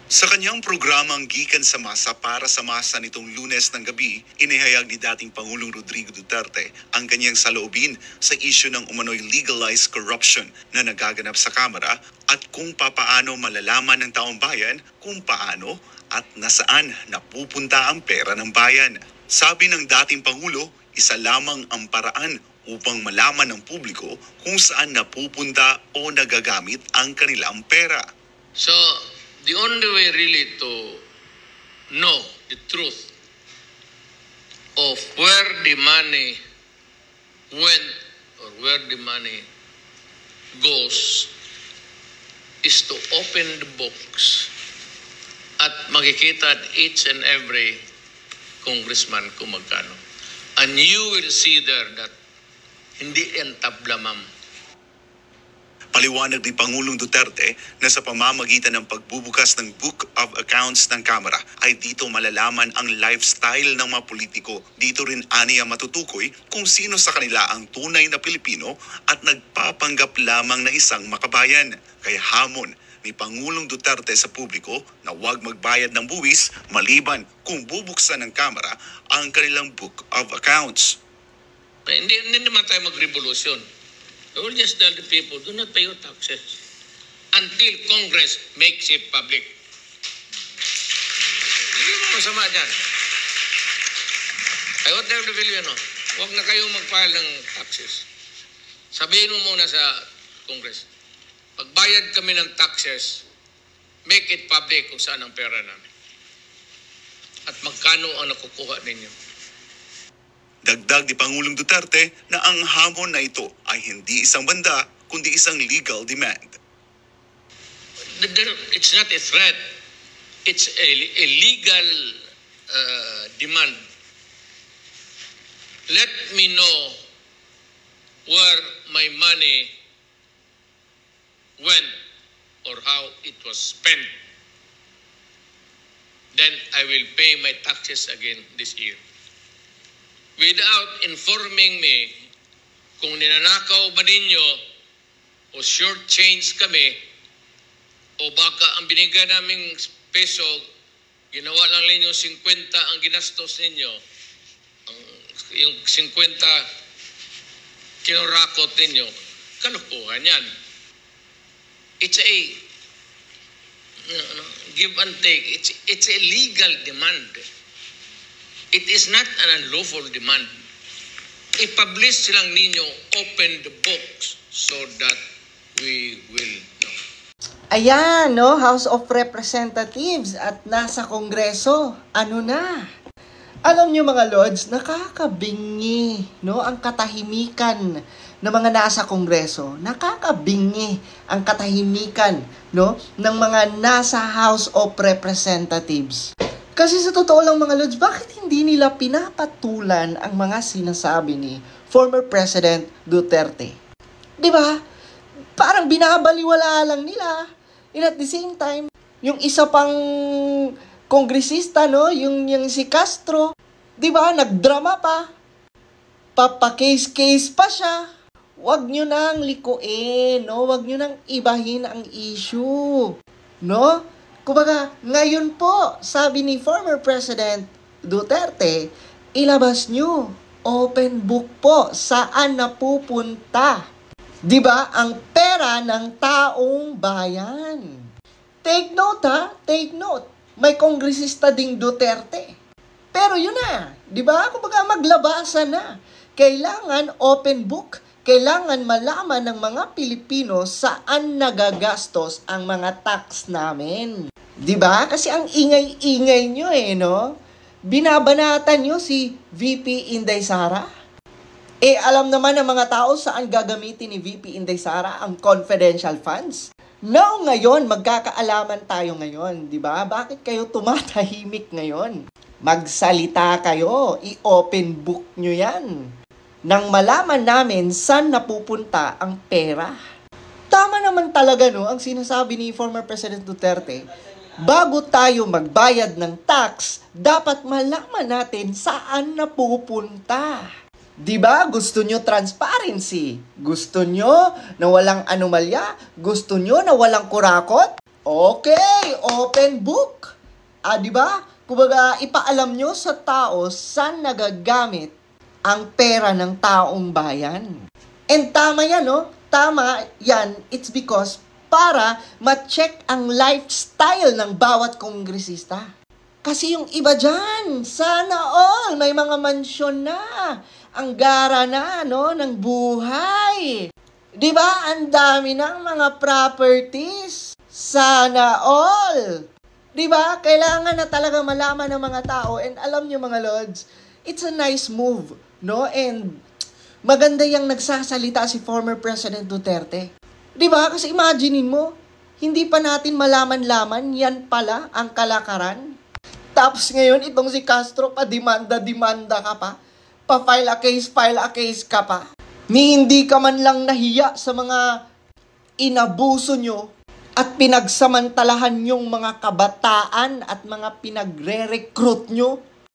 Sa kanyang programang Gikan sa Masa para sa Masa nitong Lunes ng gabi, inihayag ni dating Pangulong Rodrigo Duterte ang kanyang saloobin sa isyu ng umano'y legalized corruption na nagaganap sa Kamara at kung papaano malalaman ng taong bayan kung paano at nasaan napupunta ang pera ng bayan. Sabi ng dating Pangulo, isa lamang ang paraan upang malaman ng publiko kung saan napupunta o nagagamit ang kanilang pera. So, the only way really to know the truth of where the money went or where the money goes is to open the books at makikita at each and every congressman kung magkano. And you will see there that hindi yan tabla, ma'am. Paliwanag ni Pangulong Duterte na sa pamamagitan ng pagbubukas ng Book of Accounts ng Kamara ay dito malalaman ang lifestyle ng mga politiko. Dito rin aniya matutukoy kung sino sa kanila ang tunay na Pilipino at nagpapanggap lamang na isang makabayan. Kaya hamon ni Pangulong Duterte sa publiko na huwag magbayad ng buwis maliban kung bubuksan ng Kamara ang kanilang Book of Accounts. Hindi naman tayo mag-revolusyon. I will just tell the people, do not pay your taxes until Congress makes it public. Hindi mo masama dyan. I want them to believe, huwag na kayong mag-file ng taxes. Sabihin mo muna sa Congress, pagbayad kami ng taxes, make it public kung saan ang pera namin. At magkano ang nakukuha ninyo. Dagdag ni Pangulong Duterte na ang hamon na ito ay hindi isang banda kundi isang legal demand. It's not a threat. It's a legal demand. Let me know where my money went or how it was spent. Then I will pay my taxes again this year. Without informing me kung ninanakaw ba ninyo o short change kami o baka ang binigay naming peso, ginawa lang ninyo 50 ang ginastos ninyo, yung 50 kinurakot ninyo, kalukuhan yan. It's a give and take. It's a legal demand. It is not an unlawful demand. I-publish lang ninyo, open the books so that we will know. Ayan, no? House of Representatives at nasa Kongreso. Ano na? Alam nyo mga lords, nakakabingi, no? Ang katahimikan ng mga nasa Kongreso. Nakakabingi ang katahimikan, no? Ng mga nasa House of Representatives. Kasi sa totoo lang mga lods, bakit hindi nila pinapatulan ang mga sinasabi ni former President Duterte? Diba? Parang binabaliwala lang nila. And at the same time, yung isa pang kongresista, no? Yung si Castro, diba? Nagdrama pa. Papakase-case pa siya. Huwag nyo nang likuin, no? Huwag nyo nang ibahin ang issue. No? Kumbaga, ngayon po, sabi ni former President Duterte, ilabas nyo, open book po, saan napupunta. Diba? Ang pera ng taong bayan. Take note ha, take note. May kongresista ding Duterte. Pero yun na, diba? Kumbaga, maglabasan na. Kailangan open book. Kailangan malaman ng mga Pilipino saan nagagastos ang mga tax namin. Diba? Kasi ang ingay-ingay nyo no? Binabanatan nyo si VP Inday Sara. Alam naman ng mga tao saan gagamitin ni VP Inday Sara ang confidential funds. Now, ngayon, magkakaalaman tayo ngayon. Diba? Bakit kayo tumatahimik ngayon? Magsalita kayo. I-open book nyo yan. Nang malaman namin saan napupunta ang pera. Tama naman talaga no, ang sinasabi ni former President Duterte, bago tayo magbayad ng tax, dapat malaman natin saan napupunta. Diba? Gusto nyo transparency? Gusto nyo na walang anomalya? Gusto nyo na walang kurakot? Okay, open book. Di ba? Kumbaga, ipaalam nyo sa tao saan nagagamit ang pera ng taong bayan. And tama yan, no? Tama yan. It's because para ma-check ang lifestyle ng bawat kongresista. Kasi yung iba dyan, sana all, may mga mansyon na. Ang gara na, no, ng buhay. Di ba? Ang dami ng mga properties. Sana all. Di ba? Kailangan na talaga malaman ng mga tao. And alam nyo mga lords, it's a nice move, no? And maganda yung nagsasalita si former President Duterte. Di ba? Kasi imaginein mo, hindi pa natin malaman-laman, yan pala ang kalakaran. Tapos ngayon, itong si Castro, pa-demanda ka pa. Pa-file a case ka pa. Ni hindi ka man lang nahiya sa mga inabuso nyo at pinagsamantalahan yung mga kabataan at mga pinagre-recruit nyo